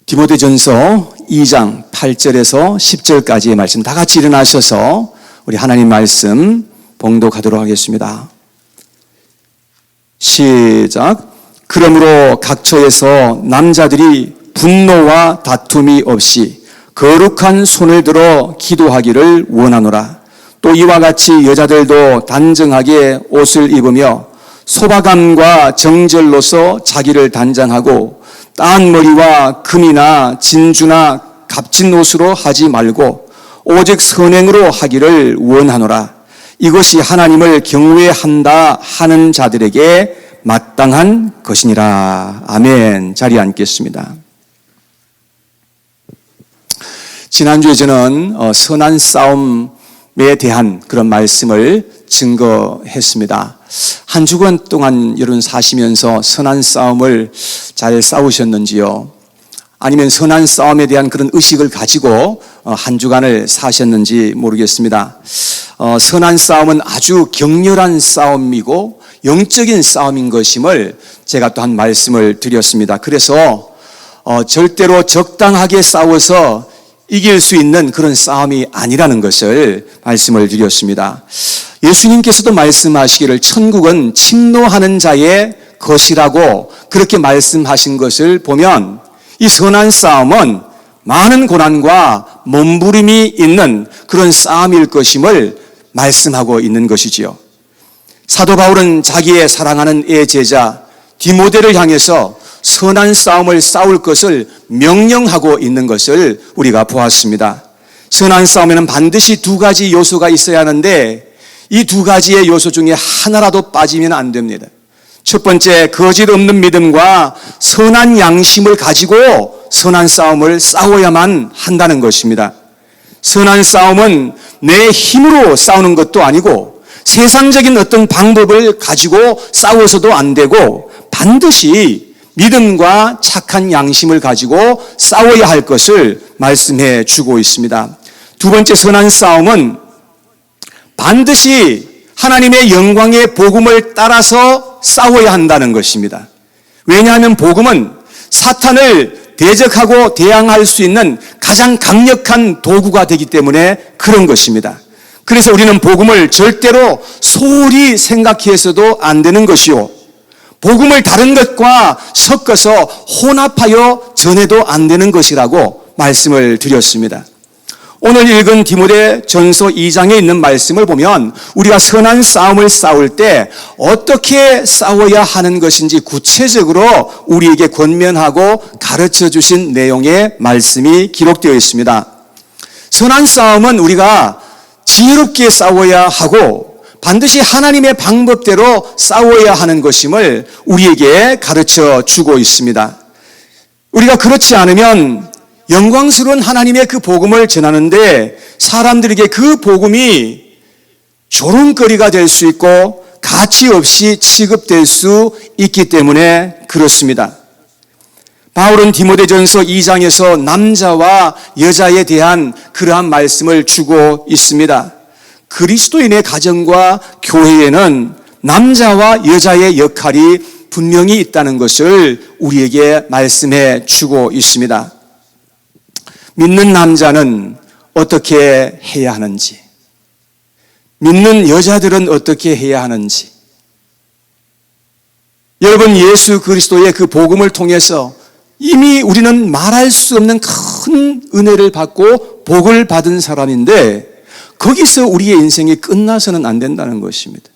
디모데전서 2장 8절에서 10절까지의 말씀 다 같이 일어나셔서 우리 하나님 말씀 봉독하도록 하겠습니다. 시작. 그러므로 각처에서 남자들이 분노와 다툼이 없이 거룩한 손을 들어 기도하기를 원하노라. 또 이와 같이 여자들도 단정하게 옷을 입으며 소박함과 정절로서 자기를 단장하고 따은 머리와 금이나 진주나 값진 옷으로 하지 말고 오직 선행으로 하기를 원하노라. 이것이 하나님을 경외한다 하는 자들에게 마땅한 것이니라. 아멘. 자리에 앉겠습니다. 지난주에 저는 선한 싸움에 대한 그런 말씀을 증거했습니다. 한 주간 동안 여러분 사시면서 선한 싸움을 잘 싸우셨는지요? 아니면 선한 싸움에 대한 그런 의식을 가지고 한 주간을 사셨는지 모르겠습니다. 선한 싸움은 아주 격렬한 싸움이고 영적인 싸움인 것임을 제가 또 한 말씀을 드렸습니다. 그래서 절대로 적당하게 싸워서 이길 수 있는 그런 싸움이 아니라는 것을 말씀을 드렸습니다. 예수님께서도 말씀하시기를 천국은 침노하는 자의 것이라고 그렇게 말씀하신 것을 보면 이 선한 싸움은 많은 고난과 몸부림이 있는 그런 싸움일 것임을 말씀하고 있는 것이지요. 사도 바울은 자기의 사랑하는 애제자 디모데를 향해서 선한 싸움을 싸울 것을 명령하고 있는 것을 우리가 보았습니다. 선한 싸움에는 반드시 두 가지 요소가 있어야 하는데 이 두 가지의 요소 중에 하나라도 빠지면 안 됩니다. 첫 번째, 거짓 없는 믿음과 선한 양심을 가지고 선한 싸움을 싸워야만 한다는 것입니다. 선한 싸움은 내 힘으로 싸우는 것도 아니고 세상적인 어떤 방법을 가지고 싸워서도 안 되고 반드시 믿음과 착한 양심을 가지고 싸워야 할 것을 말씀해 주고 있습니다. 두 번째, 선한 싸움은 반드시 하나님의 영광의 복음을 따라서 싸워야 한다는 것입니다. 왜냐하면 복음은 사탄을 대적하고 대항할 수 있는 가장 강력한 도구가 되기 때문에 그런 것입니다. 그래서 우리는 복음을 절대로 소홀히 생각해서도 안 되는 것이요, 복음을 다른 것과 섞어서 혼합하여 전해도 안 되는 것이라고 말씀을 드렸습니다. 오늘 읽은 디모데전서 2장에 있는 말씀을 보면 우리가 선한 싸움을 싸울 때 어떻게 싸워야 하는 것인지 구체적으로 우리에게 권면하고 가르쳐 주신 내용의 말씀이 기록되어 있습니다. 선한 싸움은 우리가 지혜롭게 싸워야 하고 반드시 하나님의 방법대로 싸워야 하는 것임을 우리에게 가르쳐 주고 있습니다. 우리가 그렇지 않으면 영광스러운 하나님의 그 복음을 전하는데 사람들에게 그 복음이 조롱거리가 될 수 있고 가치 없이 취급될 수 있기 때문에 그렇습니다. 바울은 디모데전서 2장에서 남자와 여자에 대한 그러한 말씀을 주고 있습니다. 그리스도인의 가정과 교회에는 남자와 여자의 역할이 분명히 있다는 것을 우리에게 말씀해 주고 있습니다. 믿는 남자는 어떻게 해야 하는지, 믿는 여자들은 어떻게 해야 하는지, 여러분, 예수 그리스도의 그 복음을 통해서 이미 우리는 말할 수 없는 큰 은혜를 받고 복을 받은 사람인데 거기서 우리의 인생이 끝나서는 안 된다는 것입니다.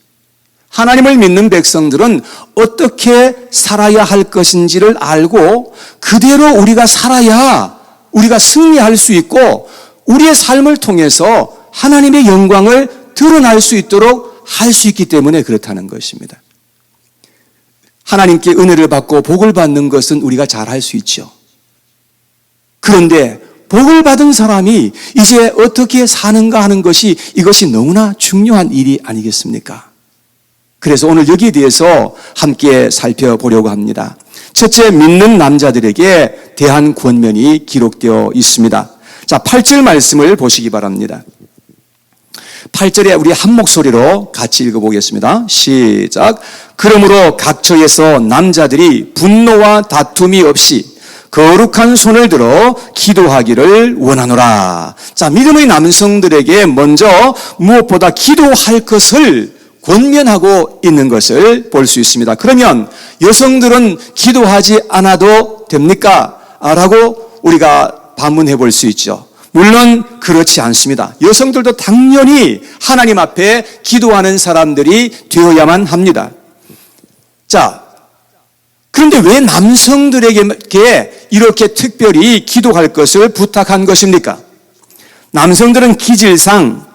하나님을 믿는 백성들은 어떻게 살아야 할 것인지를 알고 그대로 우리가 살아야 우리가 승리할 수 있고 우리의 삶을 통해서 하나님의 영광을 드러날 수 있도록 할 수 있기 때문에 그렇다는 것입니다. 하나님께 은혜를 받고 복을 받는 것은 우리가 잘 할 수 있죠. 그런데 복을 받은 사람이 이제 어떻게 사는가 하는 것이 이것이 너무나 중요한 일이 아니겠습니까? 그래서 오늘 여기에 대해서 함께 살펴보려고 합니다. 첫째, 믿는 남자들에게 대한 권면이 기록되어 있습니다. 자, 8절 말씀을 보시기 바랍니다. 8절에 우리 한 목소리로 같이 읽어보겠습니다. 시작. 그러므로 각처에서 남자들이 분노와 다툼이 없이 거룩한 손을 들어 기도하기를 원하노라. 자, 믿음의 남성들에게 먼저 무엇보다 기도할 것을 권면하고 있는 것을 볼 수 있습니다. 그러면 여성들은 기도하지 않아도 됩니까? 라고 우리가 반문해 볼 수 있죠. 물론 그렇지 않습니다. 여성들도 당연히 하나님 앞에 기도하는 사람들이 되어야만 합니다. 자, 그런데 왜 남성들에게 이렇게 특별히 기도할 것을 부탁한 것입니까? 남성들은 기질상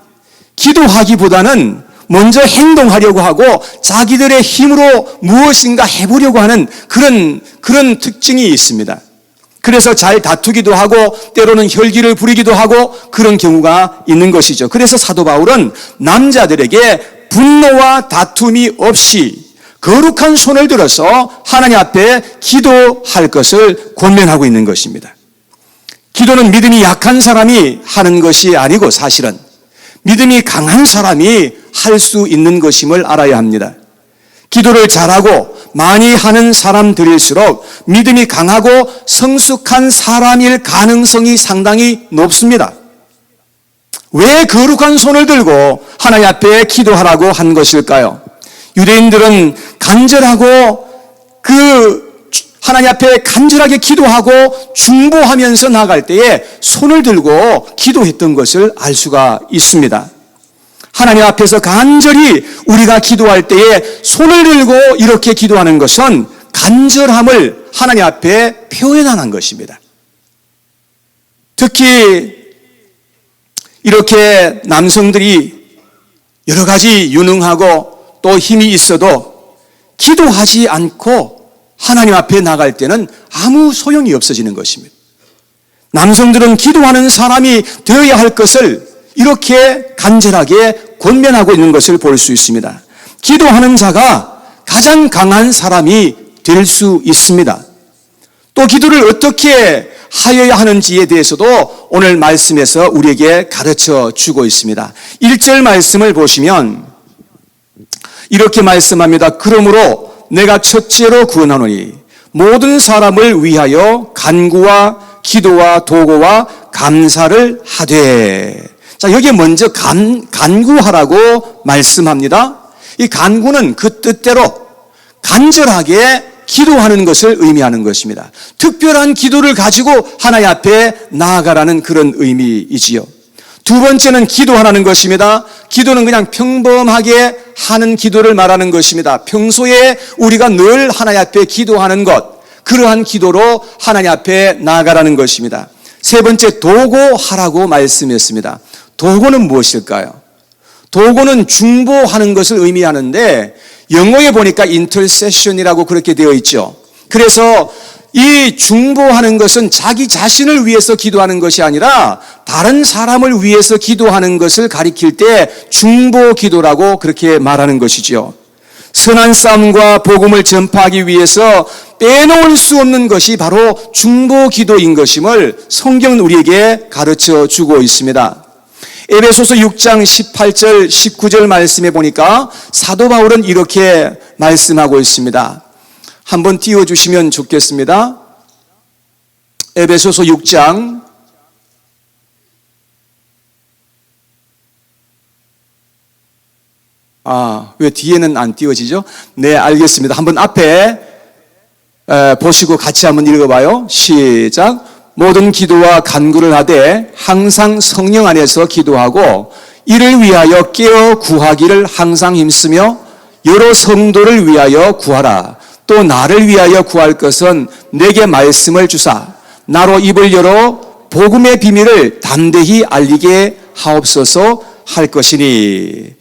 기도하기보다는 먼저 행동하려고 하고 자기들의 힘으로 무엇인가 해보려고 하는 그런 특징이 있습니다. 그래서 잘 다투기도 하고 때로는 혈기를 부리기도 하고 그런 경우가 있는 것이죠. 그래서 사도 바울은 남자들에게 분노와 다툼이 없이 거룩한 손을 들어서 하나님 앞에 기도할 것을 권면하고 있는 것입니다. 기도는 믿음이 약한 사람이 하는 것이 아니고 사실은 믿음이 강한 사람이 할 수 있는 것임을 알아야 합니다. 기도를 잘하고 많이 하는 사람들일수록 믿음이 강하고 성숙한 사람일 가능성이 상당히 높습니다. 왜 거룩한 손을 들고 하나님 앞에 기도하라고 한 것일까요? 유대인들은 간절하고 하나님 앞에 간절하게 기도하고 중보하면서 나갈 때에 손을 들고 기도했던 것을 알 수가 있습니다. 하나님 앞에서 간절히 우리가 기도할 때에 손을 들고 이렇게 기도하는 것은 간절함을 하나님 앞에 표현하는 것입니다. 특히 이렇게 남성들이 여러 가지 유능하고 또 힘이 있어도 기도하지 않고 하나님 앞에 나갈 때는 아무 소용이 없어지는 것입니다. 남성들은 기도하는 사람이 되어야 할 것을 이렇게 간절하게 권면하고 있는 것을 볼 수 있습니다. 기도하는 자가 가장 강한 사람이 될 수 있습니다. 또 기도를 어떻게 하여야 하는지에 대해서도 오늘 말씀에서 우리에게 가르쳐 주고 있습니다. 1절 말씀을 보시면 이렇게 말씀합니다. 그러므로 내가 첫째로 구원하노니 모든 사람을 위하여 간구와 기도와 도고와 감사를 하되. 자, 여기에 먼저 간구하라고 말씀합니다. 이 간구는 그 뜻대로 간절하게 기도하는 것을 의미하는 것입니다. 특별한 기도를 가지고 하나님 앞에 나아가라는 그런 의미이지요. 두 번째는 기도하라는 것입니다. 기도는 그냥 평범하게 하는 기도를 말하는 것입니다. 평소에 우리가 늘 하나님 앞에 기도하는 것, 그러한 기도로 하나님 앞에 나아가라는 것입니다. 세 번째, 도고하라고 말씀했습니다. 도고는 무엇일까요? 도고는 중보하는 것을 의미하는데 영어에 보니까 intercession이라고 그렇게 되어 있죠. 그래서 이 중보하는 것은 자기 자신을 위해서 기도하는 것이 아니라 다른 사람을 위해서 기도하는 것을 가리킬 때 중보 기도라고 그렇게 말하는 것이죠. 선한 싸움과 복음을 전파하기 위해서 빼놓을 수 없는 것이 바로 중보 기도인 것임을 성경은 우리에게 가르쳐 주고 있습니다. 에베소서 6장 18절 19절 말씀해 보니까 사도 바울은 이렇게 말씀하고 있습니다. 한번 띄워주시면 좋겠습니다. 에베소서 6장 왜 뒤에는 안 띄워지죠? 네, 알겠습니다. 한번 앞에 보시고 같이 한번 읽어봐요. 시작. 모든 기도와 간구를 하되 항상 성령 안에서 기도하고 이를 위하여 깨어 구하기를 항상 힘쓰며 여러 성도를 위하여 구하라. 또 나를 위하여 구할 것은 내게 말씀을 주사 나로 입을 열어 복음의 비밀을 담대히 알리게 하옵소서 할 것이니.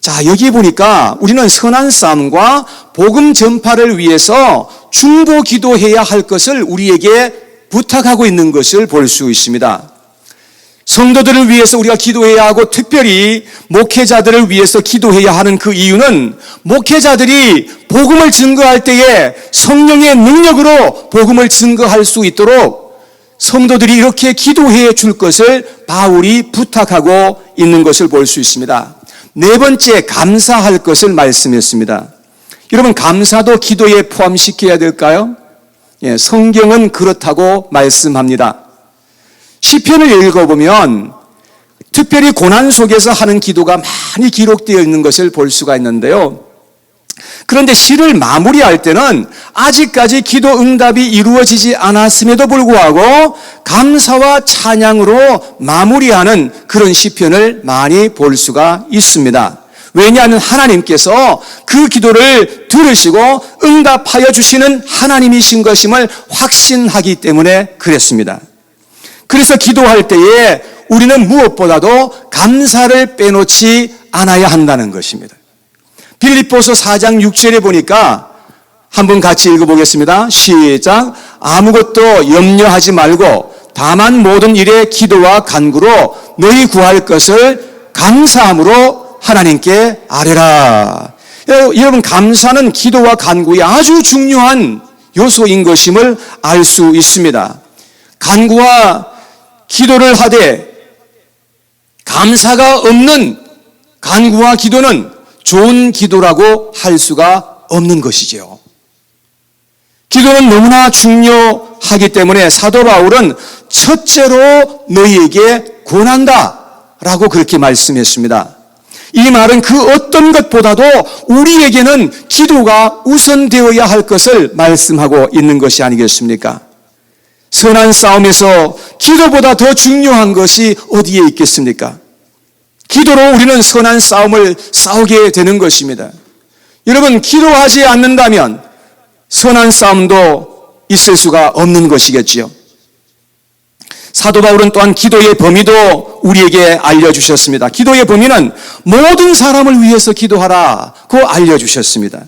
자, 여기 보니까 우리는 선한 싸움과 복음 전파를 위해서 중보 기도해야 할 것을 우리에게 부탁하고 있는 것을 볼 수 있습니다. 성도들을 위해서 우리가 기도해야 하고 특별히 목회자들을 위해서 기도해야 하는 그 이유는 목회자들이 복음을 증거할 때에 성령의 능력으로 복음을 증거할 수 있도록 성도들이 이렇게 기도해 줄 것을 바울이 부탁하고 있는 것을 볼 수 있습니다. 네 번째, 감사할 것을 말씀했습니다. 여러분, 감사도 기도에 포함시켜야 될까요? 성경은 그렇다고 말씀합니다. 시편을 읽어보면 특별히 고난 속에서 하는 기도가 많이 기록되어 있는 것을 볼 수가 있는데요. 그런데 시를 마무리할 때는 아직까지 기도 응답이 이루어지지 않았음에도 불구하고 감사와 찬양으로 마무리하는 그런 시편을 많이 볼 수가 있습니다. 왜냐하면 하나님께서 그 기도를 들으시고 응답하여 주시는 하나님이신 것임을 확신하기 때문에 그랬습니다. 그래서 기도할 때에 우리는 무엇보다도 감사를 빼놓지 않아야 한다는 것입니다. 빌립보서 4장 6절에 보니까 한번 같이 읽어보겠습니다. 시작. 아무것도 염려하지 말고 다만 모든 일에 기도와 간구로 너희 구할 것을 감사함으로 하나님께 아뢰라. 여러분, 감사는 기도와 간구의 아주 중요한 요소인 것임을 알 수 있습니다. 간구와 기도를 하되 감사가 없는 간구와 기도는 좋은 기도라고 할 수가 없는 것이죠. 기도는 너무나 중요하기 때문에 사도 바울은 첫째로 너희에게 권한다 라고 그렇게 말씀했습니다. 이 말은 그 어떤 것보다도 우리에게는 기도가 우선되어야 할 것을 말씀하고 있는 것이 아니겠습니까? 선한 싸움에서 기도보다 더 중요한 것이 어디에 있겠습니까? 기도로 우리는 선한 싸움을 싸우게 되는 것입니다. 여러분, 기도하지 않는다면 선한 싸움도 있을 수가 없는 것이겠지요. 사도 바울은 또한 기도의 범위도 우리에게 알려주셨습니다. 기도의 범위는 모든 사람을 위해서 기도하라고 알려주셨습니다.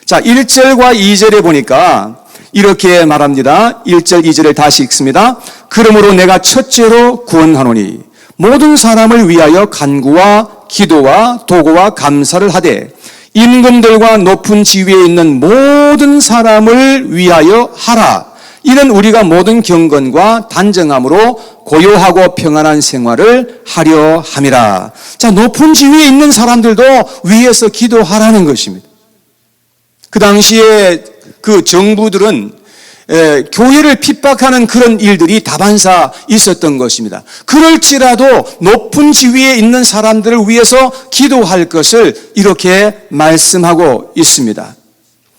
자, 1절과 2절에 보니까 이렇게 말합니다. 1절, 2절을 다시 읽습니다. 그러므로 내가 첫째로 구원하노니 모든 사람을 위하여 간구와 기도와 도구와 감사를 하되 임금들과 높은 지위에 있는 모든 사람을 위하여 하라. 이는 우리가 모든 경건과 단정함으로 고요하고 평안한 생활을 하려 함이라. 자, 높은 지위에 있는 사람들도 위해서 기도하라는 것입니다. 그 당시에 그 정부들은 교회를 핍박하는 그런 일들이 다반사 있었던 것입니다. 그럴지라도 높은 지위에 있는 사람들을 위해서 기도할 것을 이렇게 말씀하고 있습니다.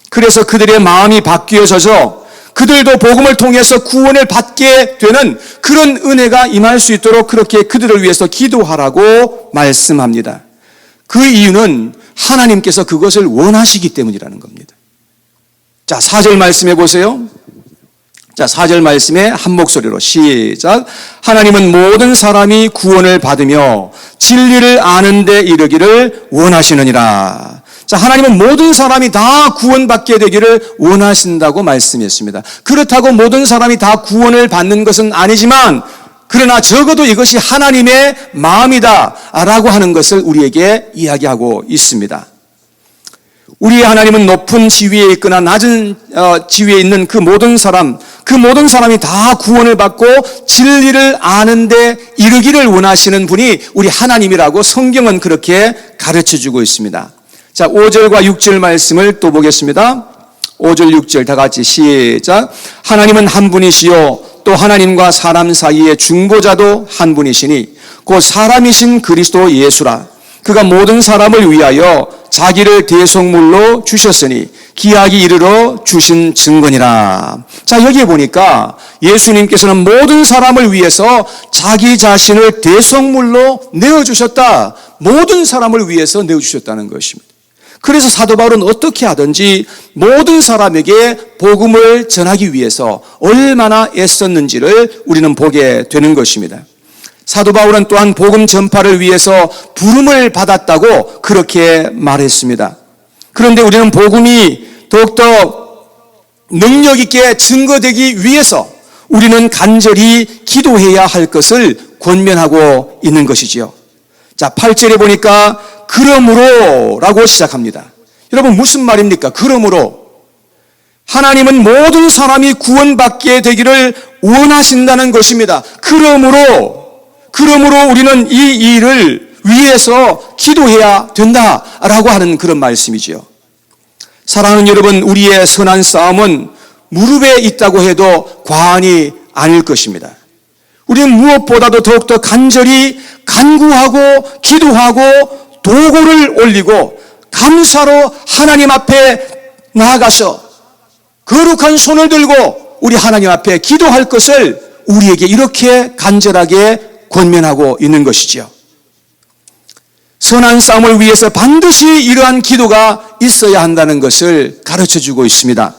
그래서 그들의 마음이 바뀌어져서 그들도 복음을 통해서 구원을 받게 되는 그런 은혜가 임할 수 있도록 그렇게 그들을 위해서 기도하라고 말씀합니다. 그 이유는 하나님께서 그것을 원하시기 때문이라는 겁니다. 자, 4절 말씀해 보세요. 자, 4절 말씀에 한 목소리로 시작. 하나님은 모든 사람이 구원을 받으며 진리를 아는 데 이르기를 원하시느니라. 자, 하나님은 모든 사람이 다 구원받게 되기를 원하신다고 말씀했습니다. 그렇다고 모든 사람이 다 구원을 받는 것은 아니지만 그러나 적어도 이것이 하나님의 마음이다라고 하는 것을 우리에게 이야기하고 있습니다. 우리의 하나님은 높은 지위에 있거나 낮은 지위에 있는 그 모든 사람이 다 구원을 받고 진리를 아는데 이르기를 원하시는 분이 우리 하나님이라고 성경은 그렇게 가르쳐주고 있습니다. 자, 5절과 6절 말씀을 또 보겠습니다. 5절, 6절 다 같이 시작. 하나님은 한 분이시요 또 하나님과 사람 사이의 중보자도 한 분이시니 곧 사람이신 그리스도 예수라. 그가 모든 사람을 위하여 자기를 대속물로 주셨으니 기약이 이르러 주신 증거니라. 자, 여기에 보니까 예수님께서는 모든 사람을 위해서 자기 자신을 대속물로 내어주셨다. 모든 사람을 위해서 내어주셨다는 것입니다. 그래서 사도 바울은 어떻게 하든지 모든 사람에게 복음을 전하기 위해서 얼마나 애썼는지를 우리는 보게 되는 것입니다. 사도 바울은 또한 복음 전파를 위해서 부름을 받았다고 그렇게 말했습니다. 그런데 우리는 복음이 더욱더 능력 있게 증거되기 위해서 우리는 간절히 기도해야 할 것을 권면하고 있는 것이지요. 자, 8절에 보니까 그러므로 라고 시작합니다. 여러분, 무슨 말입니까? 그러므로 하나님은 모든 사람이 구원받게 되기를 원하신다는 것입니다. 그러므로 우리는 이 일을 위해서 기도해야 된다라고 하는 그런 말씀이지요. 사랑하는 여러분, 우리의 선한 싸움은 무릎에 있다고 해도 과언이 아닐 것입니다. 우리는 무엇보다도 더욱더 간절히 간구하고 기도하고 도고를 올리고 감사로 하나님 앞에 나아가서 거룩한 손을 들고 우리 하나님 앞에 기도할 것을 우리에게 이렇게 간절하게 권면하고 있는 것이지요. 선한 싸움을 위해서 반드시 이러한 기도가 있어야 한다는 것을 가르쳐주고 있습니다.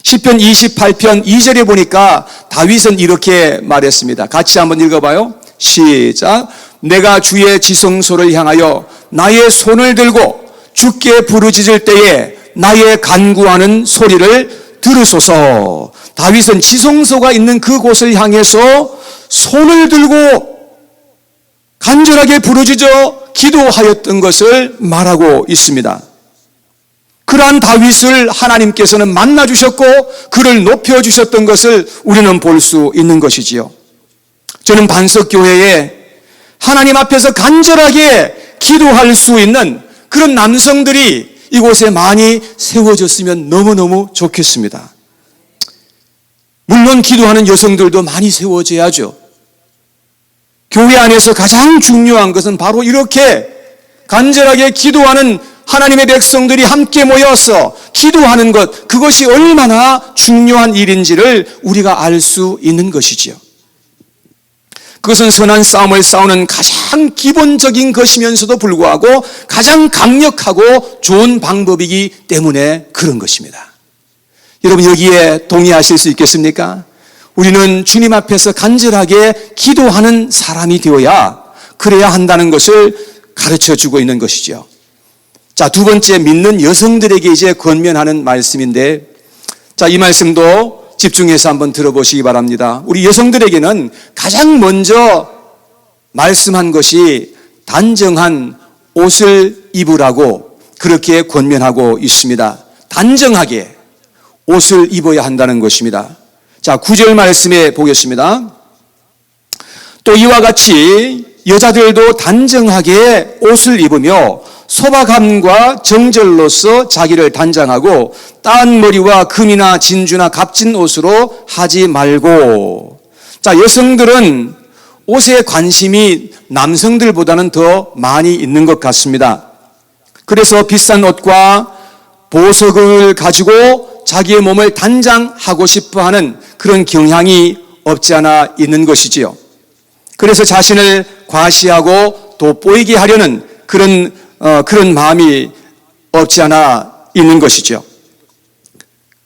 시편 28편 2절에 보니까 다윗은 이렇게 말했습니다. 같이 한번 읽어봐요. 시작. 내가 주의 지성소를 향하여 나의 손을 들고 주께 부르짖을 때에 나의 간구하는 소리를 들으소서. 다윗은 지성소가 있는 그곳을 향해서 손을 들고 간절하게 부르짖어 기도하였던 것을 말하고 있습니다. 그러한 다윗을 하나님께서는 만나주셨고 그를 높여주셨던 것을 우리는 볼 수 있는 것이지요. 저는 반석교회에 하나님 앞에서 간절하게 기도할 수 있는 그런 남성들이 이곳에 많이 세워졌으면 너무너무 좋겠습니다. 물론 기도하는 여성들도 많이 세워져야죠. 교회 안에서 가장 중요한 것은 바로 이렇게 간절하게 기도하는 하나님의 백성들이 함께 모여서 기도하는 것, 그것이 얼마나 중요한 일인지를 우리가 알 수 있는 것이지요. 그것은 선한 싸움을 싸우는 가장 기본적인 것이면서도 불구하고 가장 강력하고 좋은 방법이기 때문에 그런 것입니다. 여러분 여기에 동의하실 수 있겠습니까? 우리는 주님 앞에서 간절하게 기도하는 사람이 되어야 그래야 한다는 것을 가르쳐주고 있는 것이죠. 자, 두 번째, 믿는 여성들에게 이제 권면하는 말씀인데, 자, 이 말씀도 집중해서 한번 들어보시기 바랍니다. 우리 여성들에게는 가장 먼저 말씀한 것이 단정한 옷을 입으라고 그렇게 권면하고 있습니다. 단정하게 옷을 입어야 한다는 것입니다. 자, 9절 말씀에 보겠습니다. 또 이와 같이 여자들도 단정하게 옷을 입으며 소박함과 정절로서 자기를 단장하고 따은 머리와 금이나 진주나 값진 옷으로 하지 말고. 자, 여성들은 옷에 관심이 남성들보다는 더 많이 있는 것 같습니다. 그래서 비싼 옷과 보석을 가지고 자기의 몸을 단장하고 싶어 하는 그런 경향이 없지 않아 있는 것이지요. 그래서 자신을 과시하고 돋보이게 하려는 그런 마음이 없지 않아 있는 것이죠.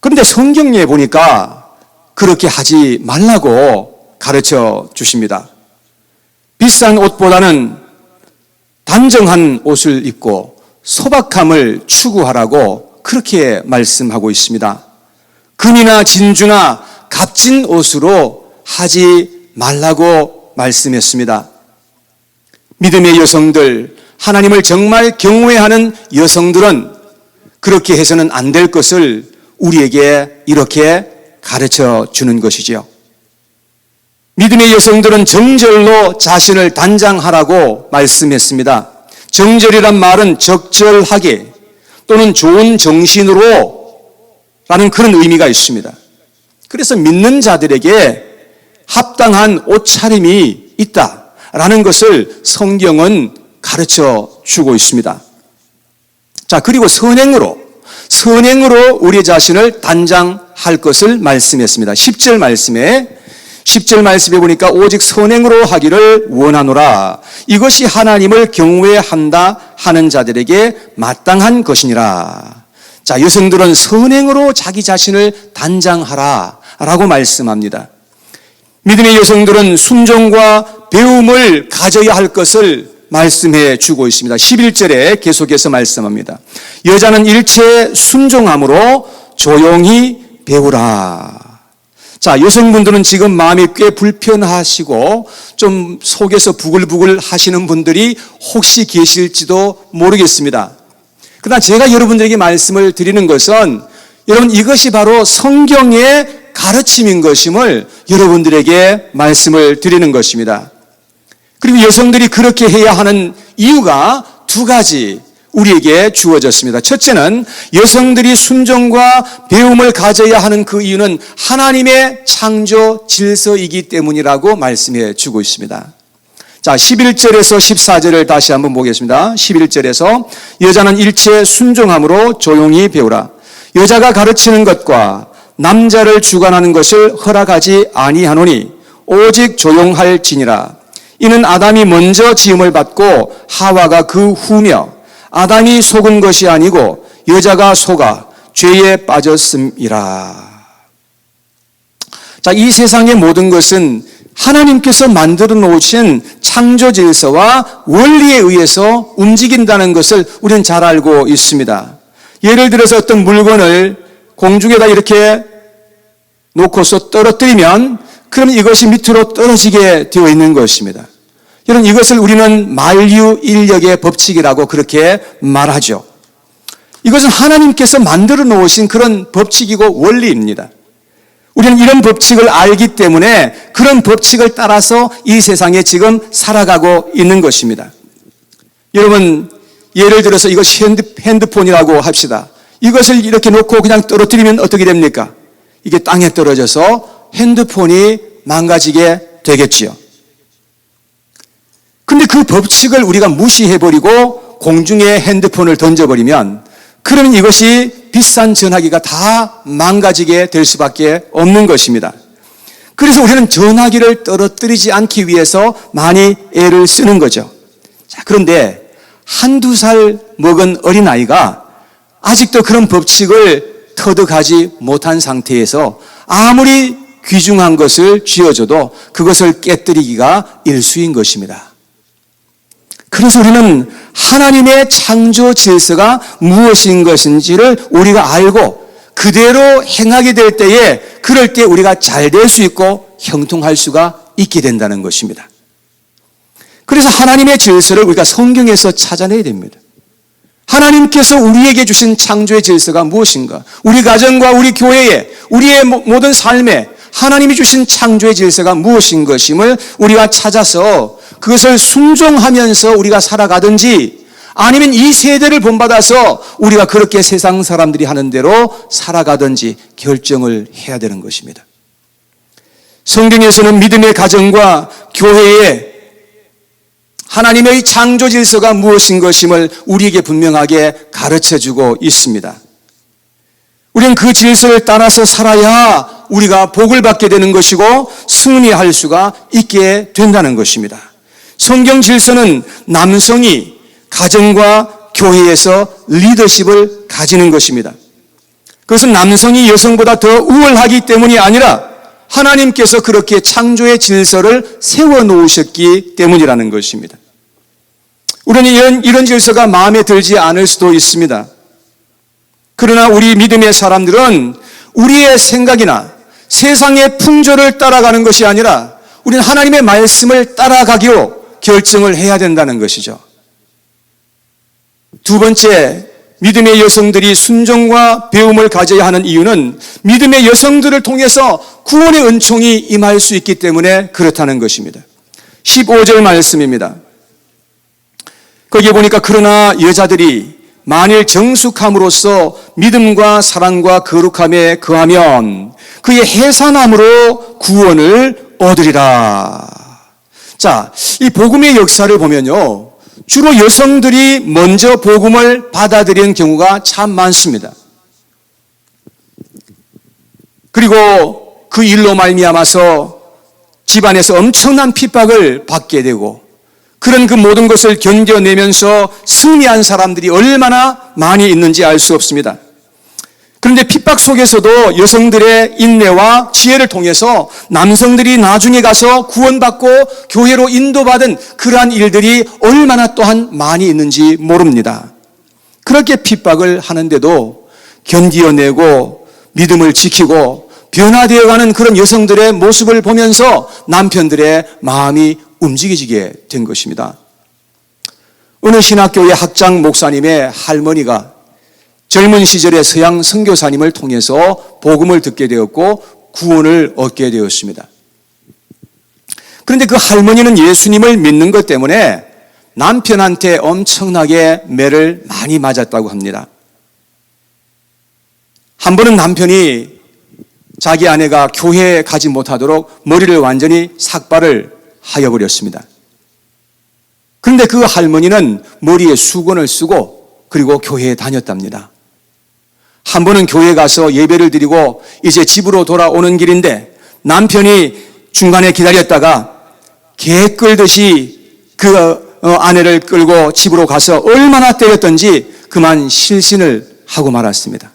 그런데 성경에 보니까 그렇게 하지 말라고 가르쳐 주십니다. 비싼 옷보다는 단정한 옷을 입고 소박함을 추구하라고 그렇게 말씀하고 있습니다. 금이나 진주나 값진 옷으로 하지 말라고 말씀했습니다. 믿음의 여성들, 하나님을 정말 경외하는 여성들은 그렇게 해서는 안 될 것을 우리에게 이렇게 가르쳐 주는 것이죠. 믿음의 여성들은 정절로 자신을 단장하라고 말씀했습니다. 정절이란 말은 적절하게 또는 좋은 정신으로 라는 그런 의미가 있습니다. 그래서 믿는 자들에게 합당한 옷차림이 있다라는 것을 성경은 가르쳐 주고 있습니다. 자, 그리고 선행으로 우리 자신을 단장할 것을 말씀했습니다. 10절 말씀에 보니까 오직 선행으로 하기를 원하노라. 이것이 하나님을 경외한다 하는 자들에게 마땅한 것이니라. 자, 여성들은 선행으로 자기 자신을 단장하라 라고 말씀합니다. 믿음의 여성들은 순종과 배움을 가져야 할 것을 말씀해 주고 있습니다. 11절에 계속해서 말씀합니다. 여자는 일체에 순종함으로 조용히 배우라. 자, 여성분들은 지금 마음이 꽤 불편하시고 좀 속에서 부글부글 하시는 분들이 혹시 계실지도 모르겠습니다. 그러나 제가 여러분들에게 말씀을 드리는 것은 여러분 이것이 바로 성경의 가르침인 것임을 여러분들에게 말씀을 드리는 것입니다. 그리고 여성들이 그렇게 해야 하는 이유가 두 가지 우리에게 주어졌습니다. 첫째는 여성들이 순종과 배움을 가져야 하는 그 이유는 하나님의 창조 질서이기 때문이라고 말씀해 주고 있습니다. 자, 11절에서 14절을 다시 한번 보겠습니다. 11절에서 여자는 일체에 순종함으로 조용히 배우라. 여자가 가르치는 것과 남자를 주관하는 것을 허락하지 아니하노니 오직 조용할지니라. 이는 아담이 먼저 지음을 받고 하와가 그 후며 아담이 속은 것이 아니고 여자가 속아 죄에 빠졌음이라. 자, 이 세상의 모든 것은 하나님께서 만들어 놓으신 창조 질서와 원리에 의해서 움직인다는 것을 우리는 잘 알고 있습니다. 예를 들어서 어떤 물건을 공중에다 이렇게 놓고서 떨어뜨리면 그럼 이것이 밑으로 떨어지게 되어 있는 것입니다. 여러분, 이것을 우리는 만유인력의 법칙이라고 그렇게 말하죠. 이것은 하나님께서 만들어 놓으신 그런 법칙이고 원리입니다. 우리는 이런 법칙을 알기 때문에 그런 법칙을 따라서 이 세상에 지금 살아가고 있는 것입니다. 여러분, 예를 들어서 이것이 핸드폰이라고 합시다. 이것을 이렇게 놓고 그냥 떨어뜨리면 어떻게 됩니까? 이게 땅에 떨어져서 핸드폰이 망가지게 되겠지요. 근데 그 법칙을 우리가 무시해버리고 공중에 핸드폰을 던져버리면 그러면 이것이 비싼 전화기가 다 망가지게 될 수밖에 없는 것입니다. 그래서 우리는 전화기를 떨어뜨리지 않기 위해서 많이 애를 쓰는 거죠. 자, 그런데 한두 살 먹은 어린아이가 아직도 그런 법칙을 터득하지 못한 상태에서 아무리 귀중한 것을 쥐어줘도 그것을 깨뜨리기가 일수인 것입니다. 그래서 우리는 하나님의 창조 질서가 무엇인 것인지를 우리가 알고 그대로 행하게 될 때에 그럴 때 우리가 잘 될 수 있고 형통할 수가 있게 된다는 것입니다. 그래서 하나님의 질서를 우리가 성경에서 찾아내야 됩니다. 하나님께서 우리에게 주신 창조의 질서가 무엇인가? 우리 가정과 우리 교회에, 우리의 모든 삶에 하나님이 주신 창조의 질서가 무엇인 것임을 우리가 찾아서 그것을 순종하면서 우리가 살아가든지 아니면 이 세대를 본받아서 우리가 그렇게 세상 사람들이 하는 대로 살아가든지 결정을 해야 되는 것입니다. 성경에서는 믿음의 가정과 교회에 하나님의 창조 질서가 무엇인 것임을 우리에게 분명하게 가르쳐주고 있습니다. 우리는 그 질서를 따라서 살아야 우리가 복을 받게 되는 것이고 승리할 수가 있게 된다는 것입니다. 성경 질서는 남성이 가정과 교회에서 리더십을 가지는 것입니다. 그것은 남성이 여성보다 더 우월하기 때문이 아니라 하나님께서 그렇게 창조의 질서를 세워놓으셨기 때문이라는 것입니다. 우리는 이런 질서가 마음에 들지 않을 수도 있습니다. 그러나 우리 믿음의 사람들은 우리의 생각이나 세상의 풍조를 따라가는 것이 아니라 우리는 하나님의 말씀을 따라가기로 결정을 해야 된다는 것이죠. 두 번째, 믿음의 여성들이 순종과 배움을 가져야 하는 이유는 믿음의 여성들을 통해서 구원의 은총이 임할 수 있기 때문에 그렇다는 것입니다. 15절 말씀입니다. 거기에 보니까 그러나 여자들이 만일 정숙함으로써 믿음과 사랑과 거룩함에 거하면 그의 해산함으로 구원을 얻으리라. 자, 이 복음의 역사를 보면요, 주로 여성들이 먼저 복음을 받아들이는 경우가 참 많습니다. 그리고 그 일로 말미암아서 집안에서 엄청난 핍박을 받게 되고 그런 그 모든 것을 견뎌내면서 승리한 사람들이 얼마나 많이 있는지 알 수 없습니다. 그런데 핍박 속에서도 여성들의 인내와 지혜를 통해서 남성들이 나중에 가서 구원받고 교회로 인도받은 그러한 일들이 얼마나 또한 많이 있는지 모릅니다. 그렇게 핍박을 하는데도 견디어내고 믿음을 지키고 변화되어가는 그런 여성들의 모습을 보면서 남편들의 마음이 움직여지게 된 것입니다. 어느 신학교의 학장 목사님의 할머니가 젊은 시절에 서양 선교사님을 통해서 복음을 듣게 되었고 구원을 얻게 되었습니다. 그런데 그 할머니는 예수님을 믿는 것 때문에 남편한테 엄청나게 매를 많이 맞았다고 합니다. 한 번은 남편이 자기 아내가 교회에 가지 못하도록 머리를 완전히 삭발을 하여버렸습니다. 그런데 그 할머니는 머리에 수건을 쓰고 그리고 교회에 다녔답니다. 한 번은 교회에 가서 예배를 드리고 이제 집으로 돌아오는 길인데 남편이 중간에 기다렸다가 개 끌듯이 그 아내를 끌고 집으로 가서 얼마나 때렸던지 그만 실신을 하고 말았습니다.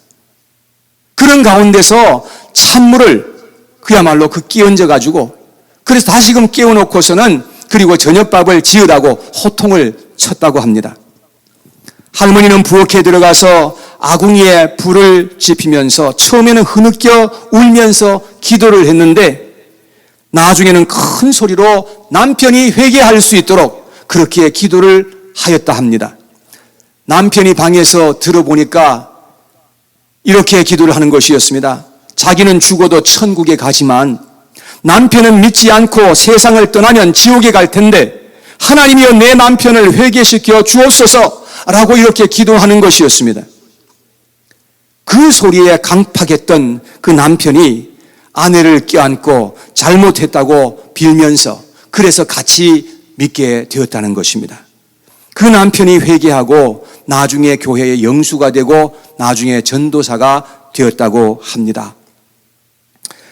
그런 가운데서 찬물을 그야말로 끼얹어 가지고 그래서 다시금 깨워놓고서는 그리고 저녁밥을 지으라고 호통을 쳤다고 합니다. 할머니는 부엌에 들어가서 아궁이에 불을 지피면서 처음에는 흐느껴 울면서 기도를 했는데 나중에는 큰 소리로 남편이 회개할 수 있도록 그렇게 기도를 하였다 합니다. 남편이 방에서 들어보니까 이렇게 기도를 하는 것이었습니다. 자기는 죽어도 천국에 가지만 남편은 믿지 않고 세상을 떠나면 지옥에 갈 텐데 하나님이여 내 남편을 회개시켜 주옵소서 라고 이렇게 기도하는 것이었습니다. 그 소리에 강팍했던 그 남편이 아내를 껴안고 잘못했다고 빌면서 그래서 같이 믿게 되었다는 것입니다. 그 남편이 회개하고 나중에 교회의 영수가 되고 나중에 전도사가 되었다고 합니다.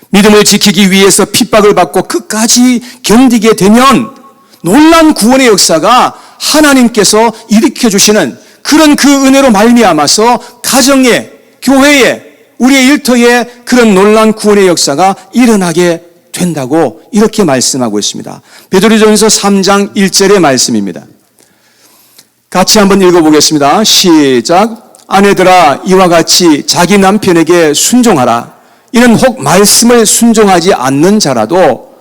믿음을 지키기 위해서 핍박을 받고 끝까지 견디게 되면 놀라운 구원의 역사가 하나님께서 일으켜 주시는 그런 그 은혜로 말미암아서 가정에, 교회에, 우리의 일터에 그런 놀라운 구원의 역사가 일어나게 된다고 이렇게 말씀하고 있습니다. 베드로전서 3장 1절의 말씀입니다. 같이 한번 읽어보겠습니다. 시작. 아내들아 이와 같이 자기 남편에게 순종하라. 이는 혹 말씀을 순종하지 않는 자라도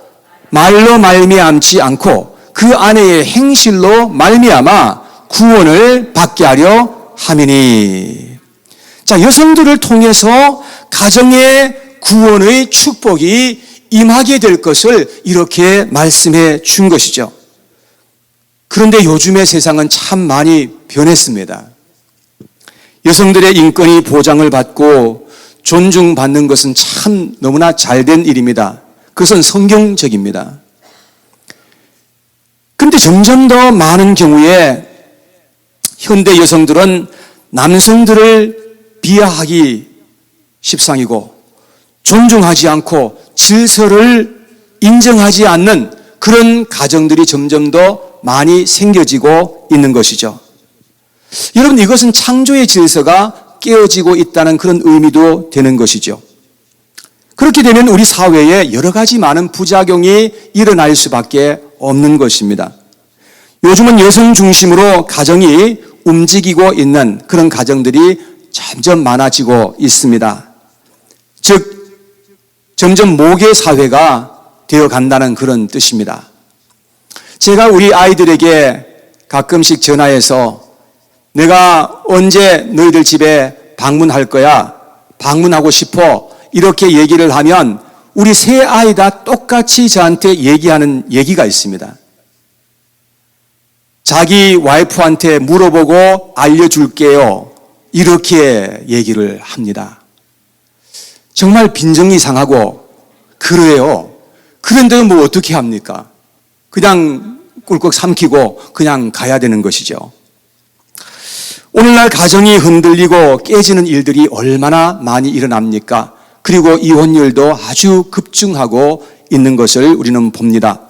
말로 말미암지 않고 그 아내의 행실로 말미암아 구원을 받게 하려 함이니. 자, 여성들을 통해서 가정의 구원의 축복이 임하게 될 것을 이렇게 말씀해 준 것이죠. 그런데 요즘의 세상은 참 많이 변했습니다. 여성들의 인권이 보장을 받고 존중받는 것은 참 너무나 잘된 일입니다. 그것은 성경적입니다. 그런데 점점 더 많은 경우에 현대 여성들은 남성들을 비하하기 십상이고 존중하지 않고 질서를 인정하지 않는 그런 가정들이 점점 더 많이 생겨지고 있는 것이죠. 여러분, 이것은 창조의 질서가 깨어지고 있다는 그런 의미도 되는 것이죠. 그렇게 되면 우리 사회에 여러 가지 많은 부작용이 일어날 수밖에 없는 것입니다. 요즘은 여성 중심으로 가정이 움직이고 있는 그런 가정들이 점점 많아지고 있습니다. 즉, 점점 모계 사회가 되어 간다는 그런 뜻입니다. 제가 우리 아이들에게 가끔씩 전화해서 내가 언제 너희들 집에 방문할 거야? 방문하고 싶어? 이렇게 얘기를 하면 우리 세 아이 다 똑같이 저한테 얘기하는 얘기가 있습니다. 자기 와이프한테 물어보고 알려줄게요. 이렇게 얘기를 합니다. 정말 빈정이 상하고 그래요. 그런데 뭐 어떻게 합니까? 그냥 꿀꺽 삼키고 그냥 가야 되는 것이죠. 오늘날 가정이 흔들리고 깨지는 일들이 얼마나 많이 일어납니까? 그리고 이혼율도 아주 급증하고 있는 것을 우리는 봅니다.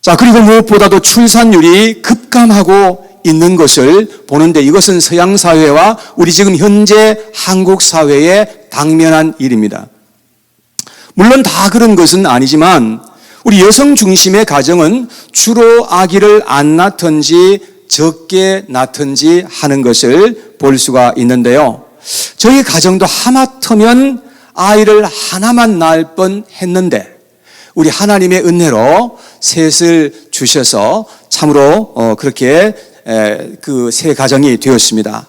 자, 그리고 무엇보다도 출산율이 급감하고 있는 것을 보는데 이것은 서양 사회와 우리 지금 현재 한국 사회에 당면한 일입니다. 물론 다 그런 것은 아니지만 우리 여성 중심의 가정은 주로 아기를 안 낳든지 적게 낳든지 하는 것을 볼 수가 있는데요. 저희 가정도 하마터면 아이를 하나만 낳을 뻔했는데 우리 하나님의 은혜로 셋을 주셔서 참으로 그렇게 그 세 가정이 되었습니다.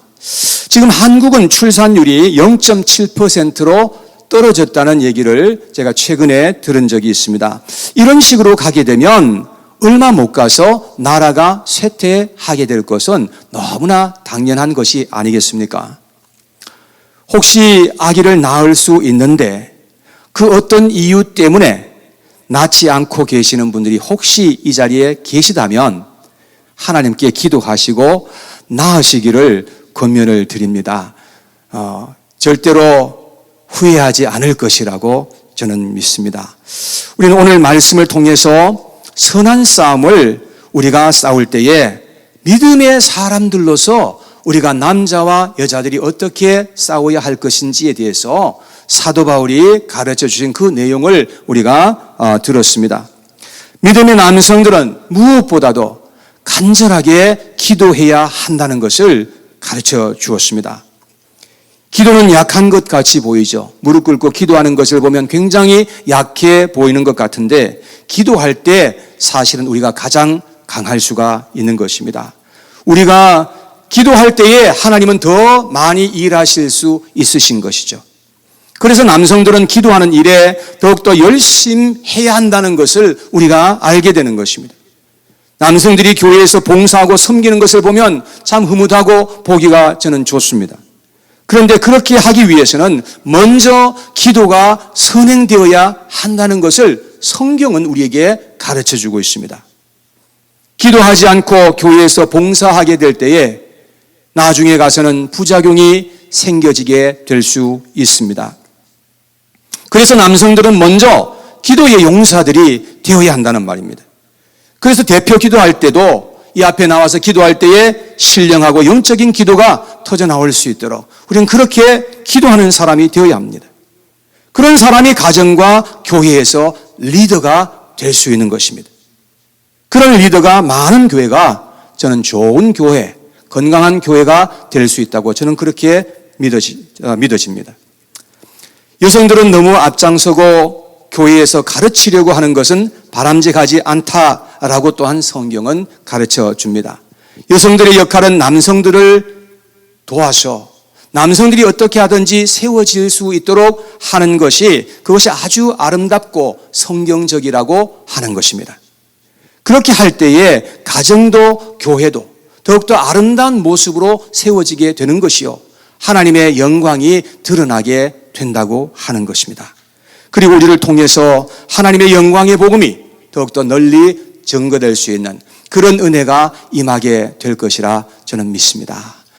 지금 한국은 출산율이 0.7%로 떨어졌다는 얘기를 제가 최근에 들은 적이 있습니다. 이런 식으로 가게 되면 얼마 못 가서 나라가 쇠퇴하게 될 것은 너무나 당연한 것이 아니겠습니까? 혹시 아기를 낳을 수 있는데 그 어떤 이유 때문에 낳지 않고 계시는 분들이 혹시 이 자리에 계시다면 하나님께 기도하시고 낳으시기를 권면을 드립니다. 절대로 후회하지 않을 것이라고 저는 믿습니다. 우리는 오늘 말씀을 통해서 선한 싸움을 우리가 싸울 때에 믿음의 사람들로서 우리가 남자와 여자들이 어떻게 싸워야 할 것인지에 대해서 사도 바울이 가르쳐 주신 그 내용을 우리가 들었습니다. 믿음의 남성들은 무엇보다도 간절하게 기도해야 한다는 것을 가르쳐 주었습니다. 기도는 약한 것 같이 보이죠. 무릎 꿇고 기도하는 것을 보면 굉장히 약해 보이는 것 같은데 기도할 때 사실은 우리가 가장 강할 수가 있는 것입니다. 우리가 기도할 때에 하나님은 더 많이 일하실 수 있으신 것이죠. 그래서 남성들은 기도하는 일에 더욱더 열심히 해야 한다는 것을 우리가 알게 되는 것입니다. 남성들이 교회에서 봉사하고 섬기는 것을 보면 참 흐뭇하고 보기가 저는 좋습니다. 그런데 그렇게 하기 위해서는 먼저 기도가 선행되어야 한다는 것을 성경은 우리에게 가르쳐주고 있습니다. 기도하지 않고 교회에서 봉사하게 될 때에 나중에 가서는 부작용이 생겨지게 될 수 있습니다. 그래서 남성들은 먼저 기도의 용사들이 되어야 한다는 말입니다. 그래서 대표 기도할 때도 이 앞에 나와서 기도할 때에 신령하고 영적인 기도가 터져 나올 수 있도록 우리는 그렇게 기도하는 사람이 되어야 합니다. 그런 사람이 가정과 교회에서 리더가 될 수 있는 것입니다. 그런 리더가 많은 교회가 저는 좋은 교회, 건강한 교회가 될 수 있다고 저는 그렇게 믿어집니다. 여성들은 너무 앞장서고 교회에서 가르치려고 하는 것은 바람직하지 않다라고 또한 성경은 가르쳐 줍니다. 여성들의 역할은 남성들을 도와서 남성들이 어떻게 하든지 세워질 수 있도록 하는 것이 그것이 아주 아름답고 성경적이라고 하는 것입니다. 그렇게 할 때에 가정도 교회도 더욱더 아름다운 모습으로 세워지게 되는 것이요. 하나님의 영광이 드러나게 된다고 하는 것입니다. 그리고 우리를 통해서 하나님의 영광의 복음이 더욱더 널리 증거될 수 있는 그런 은혜가 임하게 될 것이라 저는 믿습니다.